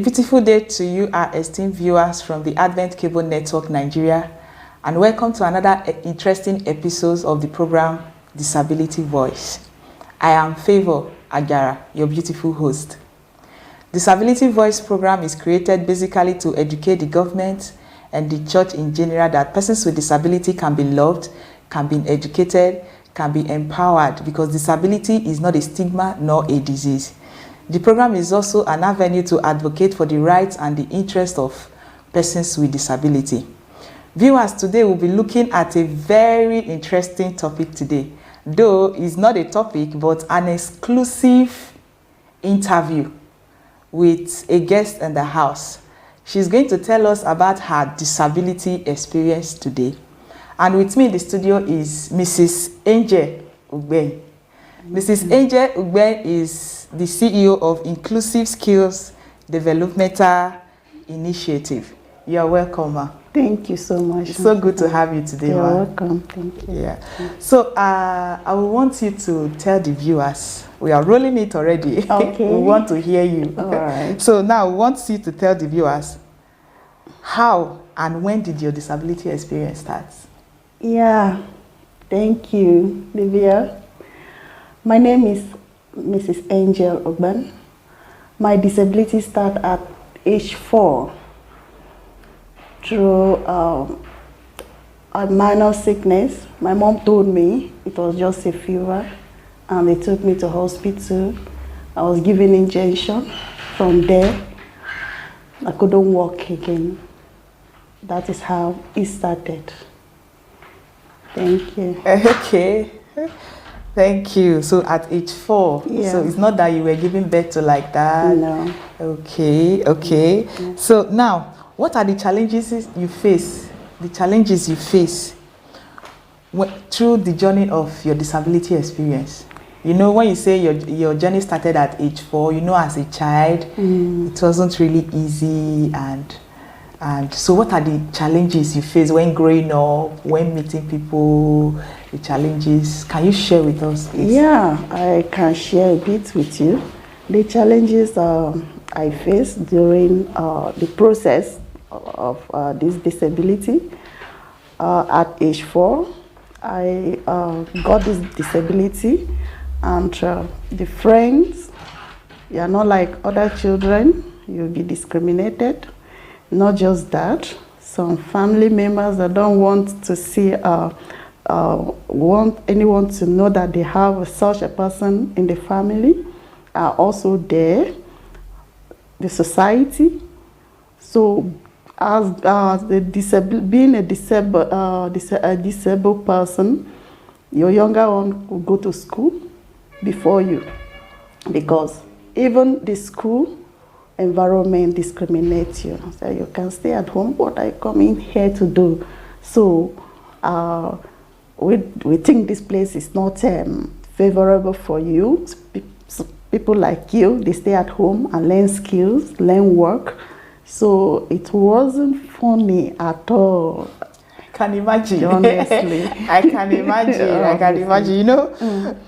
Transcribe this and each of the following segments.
beautiful day to you, our esteemed viewers from the Advent Cable Network Nigeria, and welcome to another interesting episode of the program Disability Voice. I am Favor Agara, your beautiful host. Disability Voice program is created basically to educate the government and the church in general that persons with disability can be loved, can be educated, can be empowered, because disability is not a stigma nor a disease. The program is also an avenue to advocate for the rights and the interests of persons with disability. Viewers, today we'll be looking at a very interesting topic today. Though it's not a topic, but an exclusive interview with a guest in the house. She's going to tell us about her disability experience today. And with me in the studio is Mrs. Angel Ugben. Mrs. Angel Ugben is the CEO of Inclusive Skills Developmental Initiative. You are welcome, ma. Thank you so much. It's so good to have you today, You're ma. welcome. Thank you. Yeah. So I want you to tell the viewers. We are rolling it already. Okay. We want to hear you. All right. So now we want you to tell the viewers how and when did your disability experience start? Yeah. Thank you, Livia. My name is Mrs. Angel Ugben. My disability started at age 4 through a minor sickness. My mom told me it was just a fever, and they took me to hospital. I was given injection. From there, I couldn't walk again. That is how it started. Thank you. Okay. Thank you. So at age 4, Yeah. so it's not that you were giving birth to like that? No. Okay, okay. Yeah. So now, what are the challenges you face? The challenges you face through the journey of your disability experience? You know, when you say your journey started at age 4, you know, as a child, it wasn't really easy, and so what are the challenges you face when growing up, when meeting people, the challenges? Can you share with us, please? Yeah, I can share a bit with you. The challenges I faced during the process of this disability. At age 4, I got this disability, and the friends, you are not like other children, you'll be discriminated. Not just that, some family members that don't want to see, want anyone to know that they have such a person in the family are also there. The society. So, as being a disabled person, your younger one will go to school before you, because even the school environment discriminates you. So you can stay at home. What are you coming here to do? So we think this place is not favorable for you. So people like you, they stay at home and learn skills, learn work. So it wasn't funny at all. I can imagine. Honestly. I can imagine. I can imagine.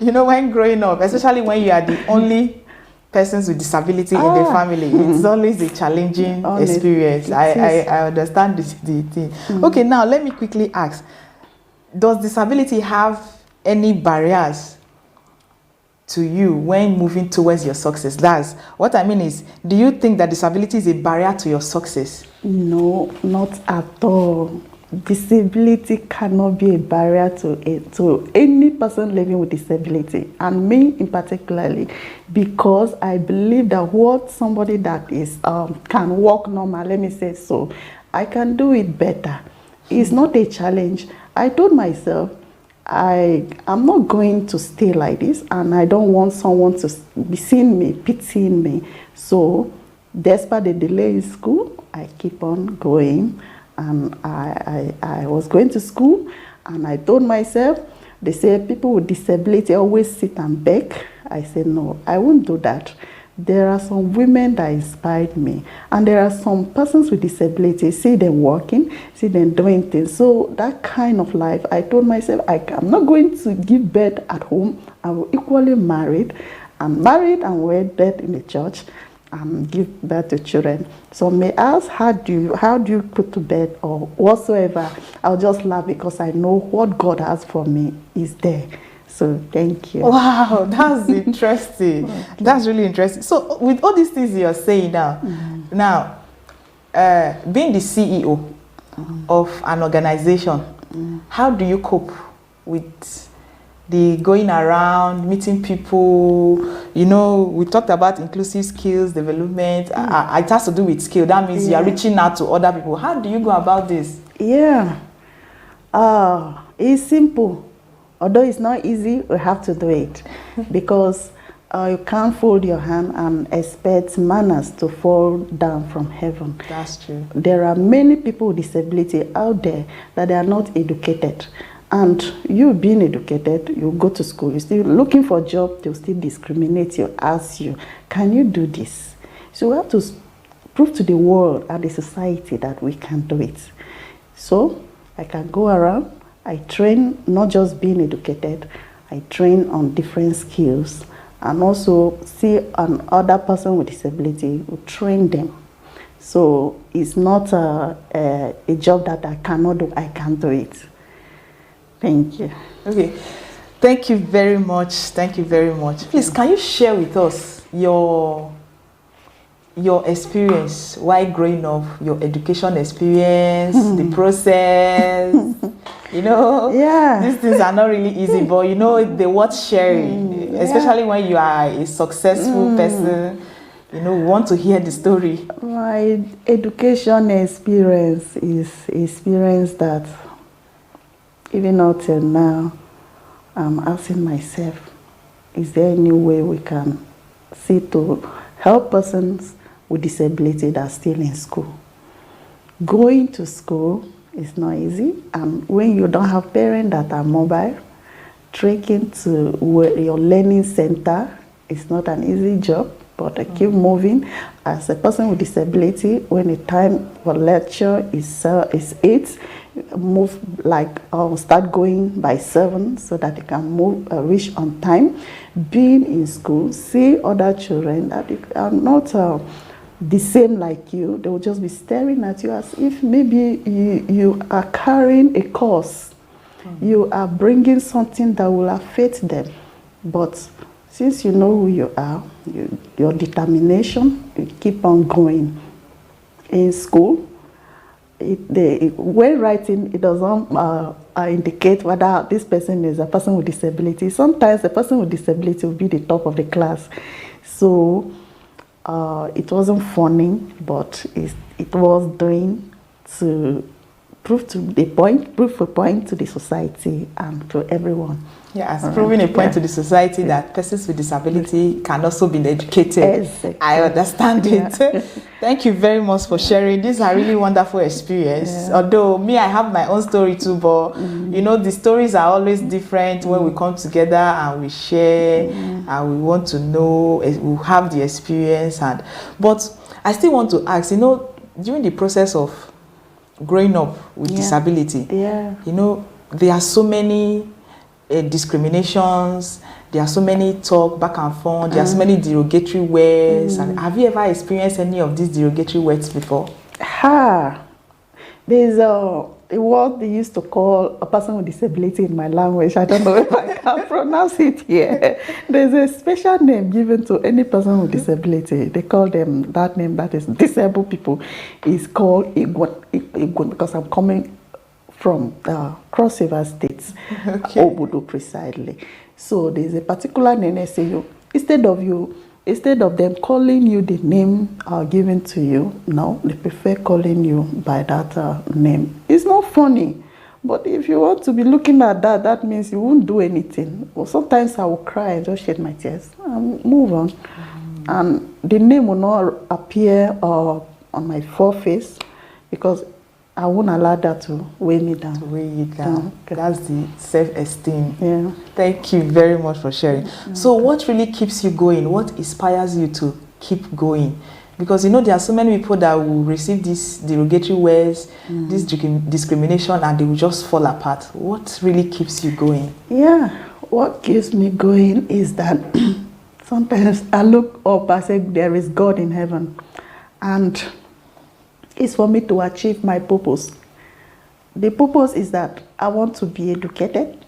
You know, when growing up, especially when you are the only persons with disability in the family, it's always a challenging experience. I understand the thing. Okay, now let me quickly ask, does disability have any barriers to you when moving towards your success? That's what I mean is, do you think that disability is a barrier to your success? No, not at all. Disability cannot be a barrier to any person living with disability, and me in particularly, because I believe that what somebody that is can walk normal, let me say so, I can do it better. It's not a challenge. I told myself, I'm not going to stay like this, and I don't want someone to be seeing me, pitying me. So, despite the delay in school, I keep on going. And I was going to school, and I told myself, they say people with disability always sit and beg. I said, no, I won't do that. There are some women that inspired me, and there are some persons with disability, see them working, see them doing things. So that kind of life, I told myself, I'm not going to give birth at home. I will equally married. I'm married and wedded in the church. and give birth to children. So may I ask, how do you put to bed or whatsoever? I'll just laugh because I know what God has for me is there. So thank you. Wow, that's interesting. Okay. That's really interesting. So with all these things you're saying now, being the CEO of an organization, how do you cope with the going around, meeting people? You know, we talked about inclusive skills development. It has to do with skill. That means you are reaching out to other people. How do you go about this? Yeah, it's simple. Although it's not easy, we have to do it because you can't fold your hand and expect manners to fall down from heaven. That's true. There are many people with disability out there that they are not educated. And you being educated, you go to school, you're still looking for a job, they'll still discriminate you, ask you, can you do this? So we have to prove to the world and the society that we can do it. So I can go around, I train, not just being educated, I train on different skills and also see another person with disability, we train them. So it's not a job that I cannot do, I can do it. Thank you. Okay, thank you very much. Thank you very much. Please, can you share with us your experience while growing up, your education experience, the process? You know, these things are not really easy, but you know, they worth sharing, especially when you are a successful person. You know, we want to hear the story. My education experience is experience that even up till now, I'm asking myself, is there any way we can see to help persons with disability that are still in school? Going to school is not easy, and when you don't have parents that are mobile, trekking to your learning center is not an easy job, but I keep moving. As a person with disability, when the time for lecture is 8, move like start going by 7 so that they can move reach on time. Being in school, see other children that are not the same like you, they will just be staring at you as if maybe you are carrying a course. You are bringing something that will affect them. But since you know who you are, your determination, you keep on going. In school, when writing, it doesn't indicate whether this person is a person with disability. Sometimes the person with disability will be the top of the class. So it wasn't funny, but it was doing to prove a point to the society and to everyone. Yes, proving a point to the society that persons with disability can also be educated. Exactly. I understand it. Thank you very much for sharing. These are really wonderful experience. Although me, I have my own story too, but you know, the stories are always different when we come together and we share and we want to know, we have the experience. But I still want to ask, you know, during the process of growing up with disability, you know, there are so many discriminations, there are so many talk back and forth, there are so many derogatory words. And have you ever experienced any of these derogatory words before? There's a word they used to call a person with disability in my language. I don't know if I can pronounce it here. There's a special name given to any person with disability. They call them that name, that is disabled people. It's called Igwan, because I'm coming from Cross River States, Obudu precisely. So there's a particular name they say you, instead of them calling you the name given to you, no, they prefer calling you by that name. It's not funny, but if you want to be looking at that, that means you won't do anything. Well, sometimes I will cry and just shed my tears and move on. And the name will not appear on my foreface because I won't allow that to weigh me down. To weigh you down. That's the self-esteem. Yeah. Thank you very much for sharing. So what really keeps you going? What inspires you to keep going? Because you know there are so many people that will receive these derogatory words, this discrimination, and they will just fall apart. What really keeps you going? Yeah, what keeps me going is that Sometimes I look up, I say, there is God in heaven. And it's for me to achieve my purpose. The purpose is that I want to be educated.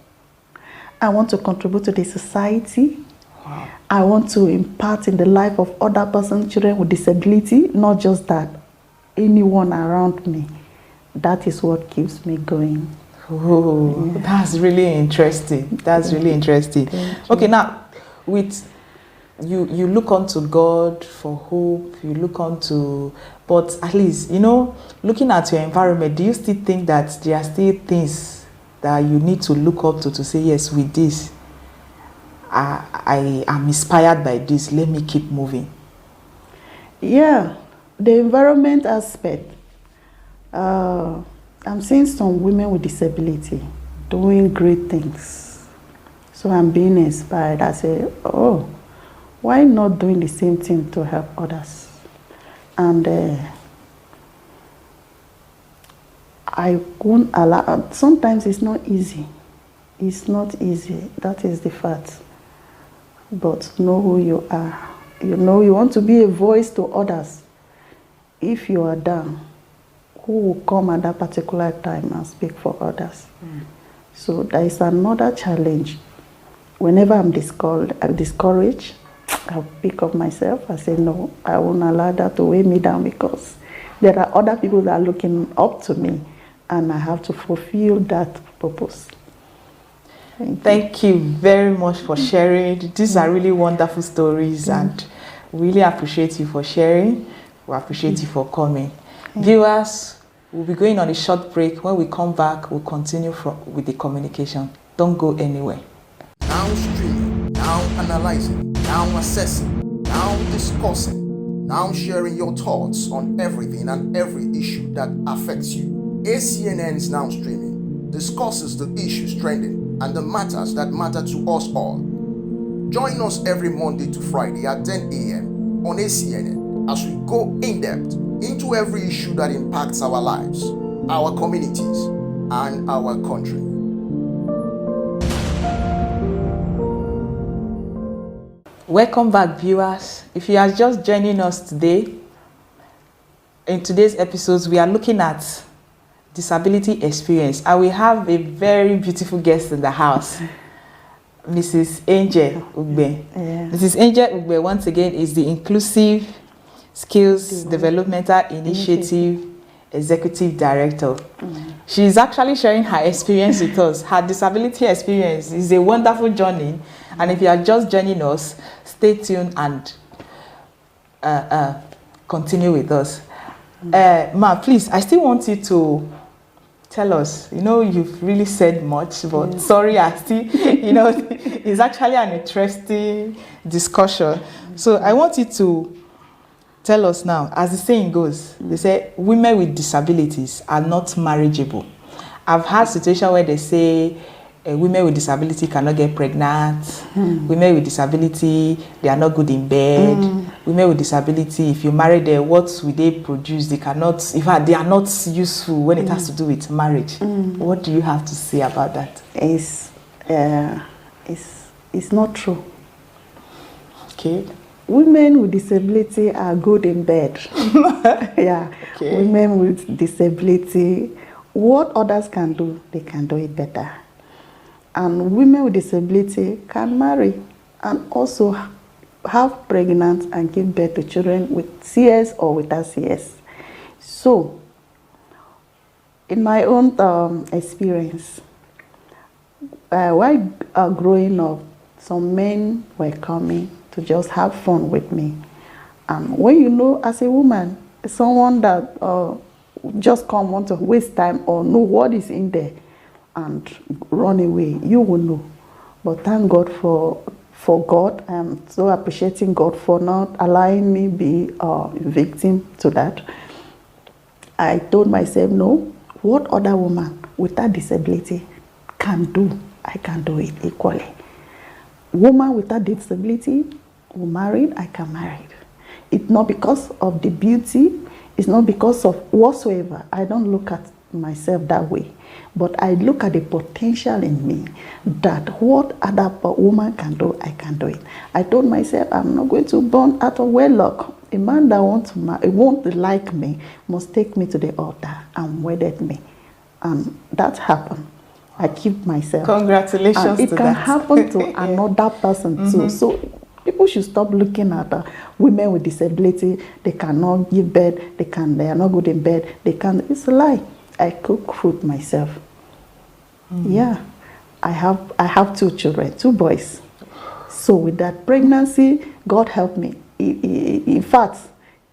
I want to contribute to the society. Wow. I want to impart in the life of other persons, children with disability, not just that, anyone around me. That is what keeps me going. Oh, yeah. That's really interesting. That's really interesting. Okay, now, with you look unto God for hope, you look unto, but at least, looking at your environment, do you still think that there are still things that you need to look up to say, yes, with this, I am inspired by this, let me keep moving? Yeah, the environment aspect. I'm seeing some women with disability doing great things. So I'm being inspired. I say, oh, why not doing the same thing to help others? And I won't allow, sometimes it's not easy. It's not easy, that is the fact. But know who you are. You want to be a voice to others. If you are down, who will come at that particular time and speak for others? So there is another challenge. Whenever I'm discouraged, I'll pick up myself. I say, no, I won't allow that to weigh me down, because there are other people that are looking up to me, and I have to fulfill that purpose. Thank you very much for sharing. These are really wonderful stories, and really appreciate you for sharing. We appreciate you for coming. Viewers, we'll be going on a short break. When we come back, we'll continue with the communication. Don't go anywhere. Now streaming, now analyzing, now assessing, now discussing, now sharing your thoughts on everything and every issue that affects you. ACNN is now streaming, discusses the issues trending and the matters that matter to us all. Join us every Monday to Friday at 10 a.m. on ACNN as we go in depth into every issue that impacts our lives, our communities, and our country. Welcome back, viewers. If you are just joining us today, in today's episodes, we are looking at disability experience, and we have a very beautiful guest in the house, Mrs. Angel Ugbe. Yeah. Mrs. Angel Ugbe, once again, is the Inclusive Skills Developmental Initiative Executive Director. She is actually sharing her experience with us. Her disability experience is a wonderful journey, and if you are just joining us, stay tuned and continue with us. Ma, please, I still want you to tell us, you've really said much, but sorry, I still, it's actually an interesting discussion. So I want you to tell us now, as the saying goes, they say women with disabilities are not marriageable. I've had situations where they say women with disability cannot get pregnant, women with disability, they are not good in bed, women with disability, if you marry them, what will they produce? They cannot, in fact, they are not useful when it has to do with marriage. What do you have to say about that? It's not true. Okay. Women with disability are good in bed. Yeah. Okay. Women with disability, what others can do, they can do it better. And women with disability can marry and also have pregnant and give birth to children with CS or without CS. So, in my own experience, while growing up, some men were coming to just have fun with me. And when as a woman, someone that just want to waste time or know what is in there and run away, you will know. But thank God for God. I'm so appreciating God for not allowing me be a victim to that. I told myself, no, what other woman with that disability can do, I can do it equally. Woman with that disability who married, I can marry. It's not because of the beauty, it's not because of whatsoever. I don't look at myself that way. But I look at the potential in me, that what other woman can do, I can do it. I told myself, I'm not going to born out of wedlock. A man that won't like me must take me to the altar and wedded me. And that happened. I keep myself. Congratulations and it to can that. happen to another person too. So people should stop looking at women with disability. They cannot give birth. They are not good in bed. They can. It's a lie. I cook food myself. Yeah, I have 2 children, 2 boys. So with that pregnancy, God helped me. In fact,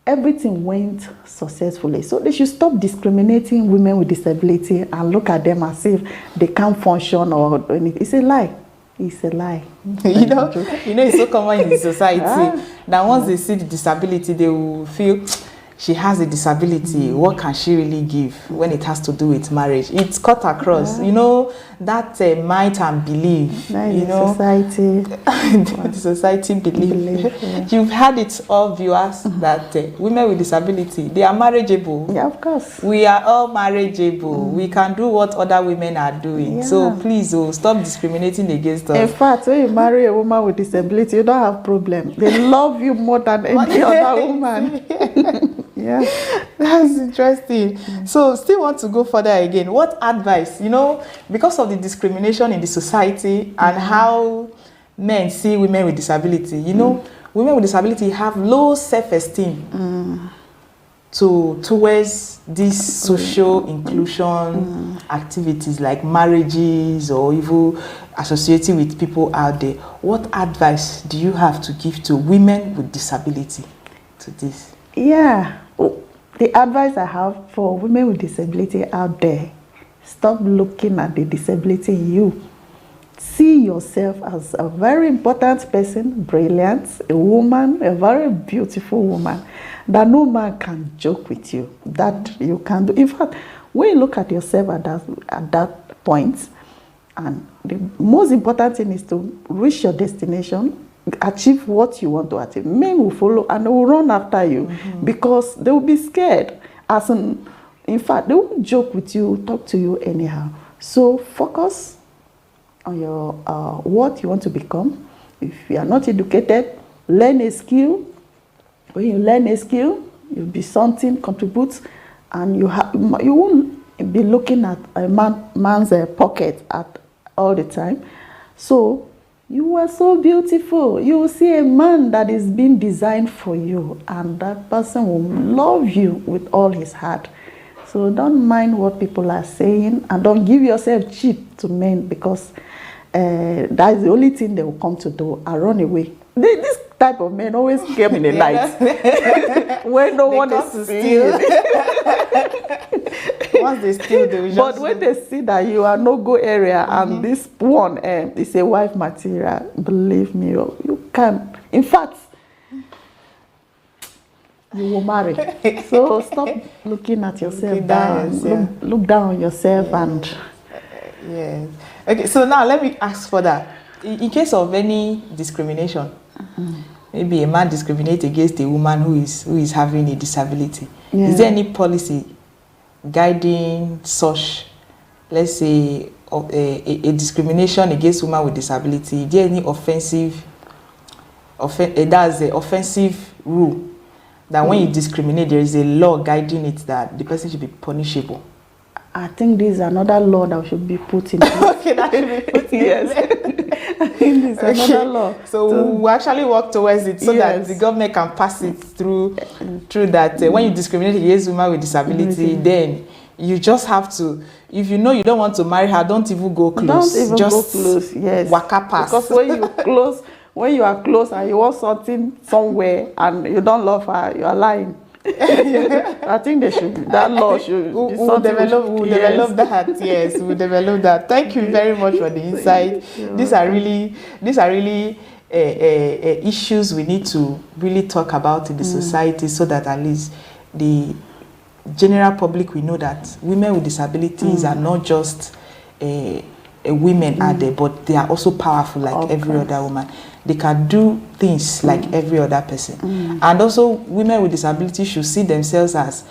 everything went successfully. So they should stop discriminating women with disability and look at them as if they can't function or anything. It's a lie. It's a lie. you know, it's so common in the society that once they see the disability, they will feel she has a disability. What can she really give when it has to do with marriage? It's cut across. You know, that might and belief. Society. The society belief. You've heard it all, viewers, that women with disability, they are marriageable. Yeah, of course. We are all marriageable. We can do what other women are doing. So please, stop discriminating against us. In fact, when you marry a woman with disability, you don't have problem. They love you more than any other woman. Yeah, that's interesting. So still want to go further again. What advice, because of the discrimination in the society and how men see women with disability, women with disability have low self-esteem towards these social inclusion activities like marriages or even associating with people out there. What advice do you have to give to women with disability to this? Yeah. The advice I have for women with disability out there, stop looking at the disability in you. See yourself as a very important person, brilliant, a woman, a very beautiful woman, that no man can joke with you, that you can do. In fact, when you look at yourself at that point, and the most important thing is to reach your destination, achieve what you want to achieve. Men will follow and they will run after you because they will be scared. In fact, they won't joke with you, talk to you anyhow. So focus on your what you want to become. If you are not educated, learn a skill. When you learn a skill, you'll be something, contribute, and you won't be looking at a man's pocket at all the time. So you are so beautiful. You will see a man that is being designed for you, and that person will love you with all his heart. So don't mind what people are saying, and don't give yourself cheap to men, because that is the only thing they will come to do and run away. This type of men always came in the night when no one is seeing. Once they steal, they will just... But when they see that you are no go area and this one is a wife material, believe me, you can. In fact, you will marry. So stop looking at yourself down. Look down on yourself and... Yes. Okay, so now let me ask for that. In case of any discrimination, maybe a man discriminates against a woman who is having a disability. Is there any policy guiding such, let's say, a discrimination against women with disability? Is there any offensive rule that when you discriminate, there is a law guiding it that the person should be punishable? I think this is another law that should be put in place. Okay, that should be put in yes. I think this is another law. So we actually work towards it so that the government can pass it through that. When you discriminate against women with disability, then you just have to, if you know you don't want to marry her, don't even go close. Don't even just go close, yes. Waka pass. Because when you are close and you want something somewhere and you don't love her, you are lying. I think that law should we'll develop that. Yes, we'll develop that. Thank you very much for the insight. These are really issues we need to really talk about in the society, so that at least the general public will know that women with disabilities are not just women out there, but they are also powerful like every other woman. They can do things like every other person. And also, women with disabilities should see themselves as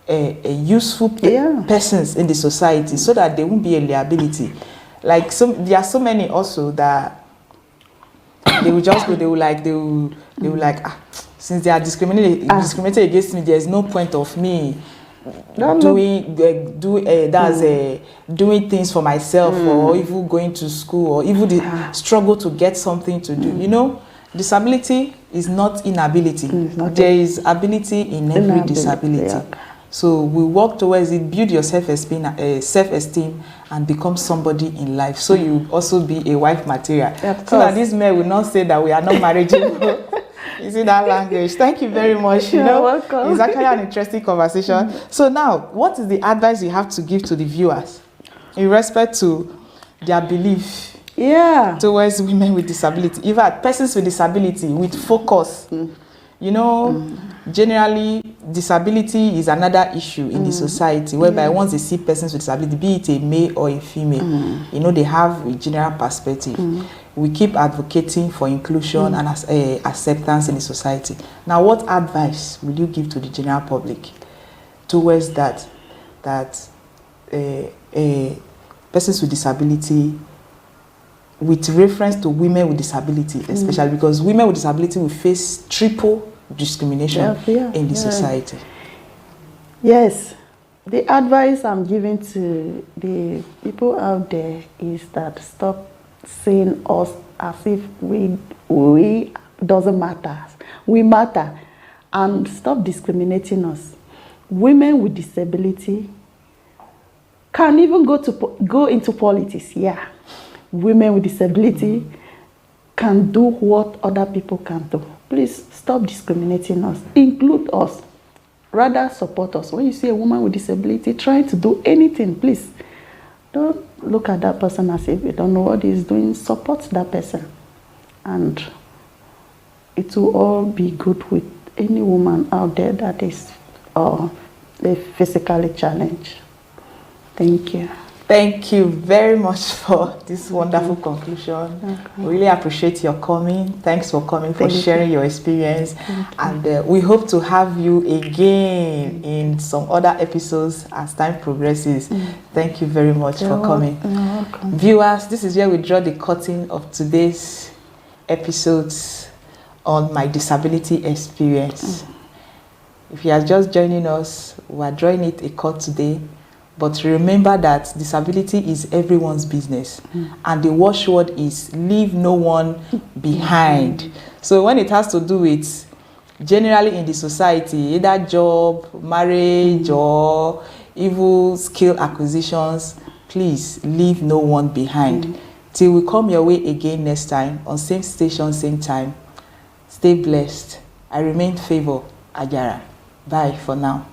useful persons in the society, so that they won't be a liability. Like there are so many also that they will just go, they will like since they are discriminated against me, there's no point of me doing things for myself, or even going to school, or even the struggle to get something to do. You know, disability is not inability. There is ability in every disability. So we work towards it. Build your self-esteem and become somebody in life, so you also be a wife material. So that these men will not say that we are not marriageable. You see that language. Thank you very much. You're welcome. It's actually an interesting conversation. So now, what is the advice you have to give to the viewers in respect to their belief towards women with disability, even persons with disability, with focus? You know, generally, disability is another issue in the society, whereby once they see persons with disability, be it a male or a female, you know, they have a general perspective. We keep advocating for inclusion and acceptance in the society. Now, what advice will you give to the general public towards that persons with disability, with reference to women with disability, especially because women with disability will face triple discrimination in the society? Yes, the advice I'm giving to the people out there is that stop seeing us as if we doesn't matter. We matter, and stop discriminating us. Women with disability can even go into politics. Women with disability can do what other people can do. Please stop discriminating us. Include us. Rather support us. When you see a woman with disability trying to do anything, please don't look at that person as if you don't know what he's doing. Support that person, and it will all be good with any woman out there that is physically challenged. Thank you. Thank you very much for this wonderful conclusion. We really appreciate your coming. Thanks for coming, for sharing your experience. And we hope to have you again in some other episodes as time progresses. Thank you very much for coming. You're welcome. Viewers, this is where we draw the curtain of today's episodes on my disability experience. If you are just joining us, we are drawing it a cut today. But remember that disability is everyone's business. And the watchword is leave no one behind. So when it has to do with generally in the society, either job, marriage, or even skill acquisitions, please leave no one behind. Till we come your way again next time on same station, same time. Stay blessed. I remain Favor Ajara. Bye for now.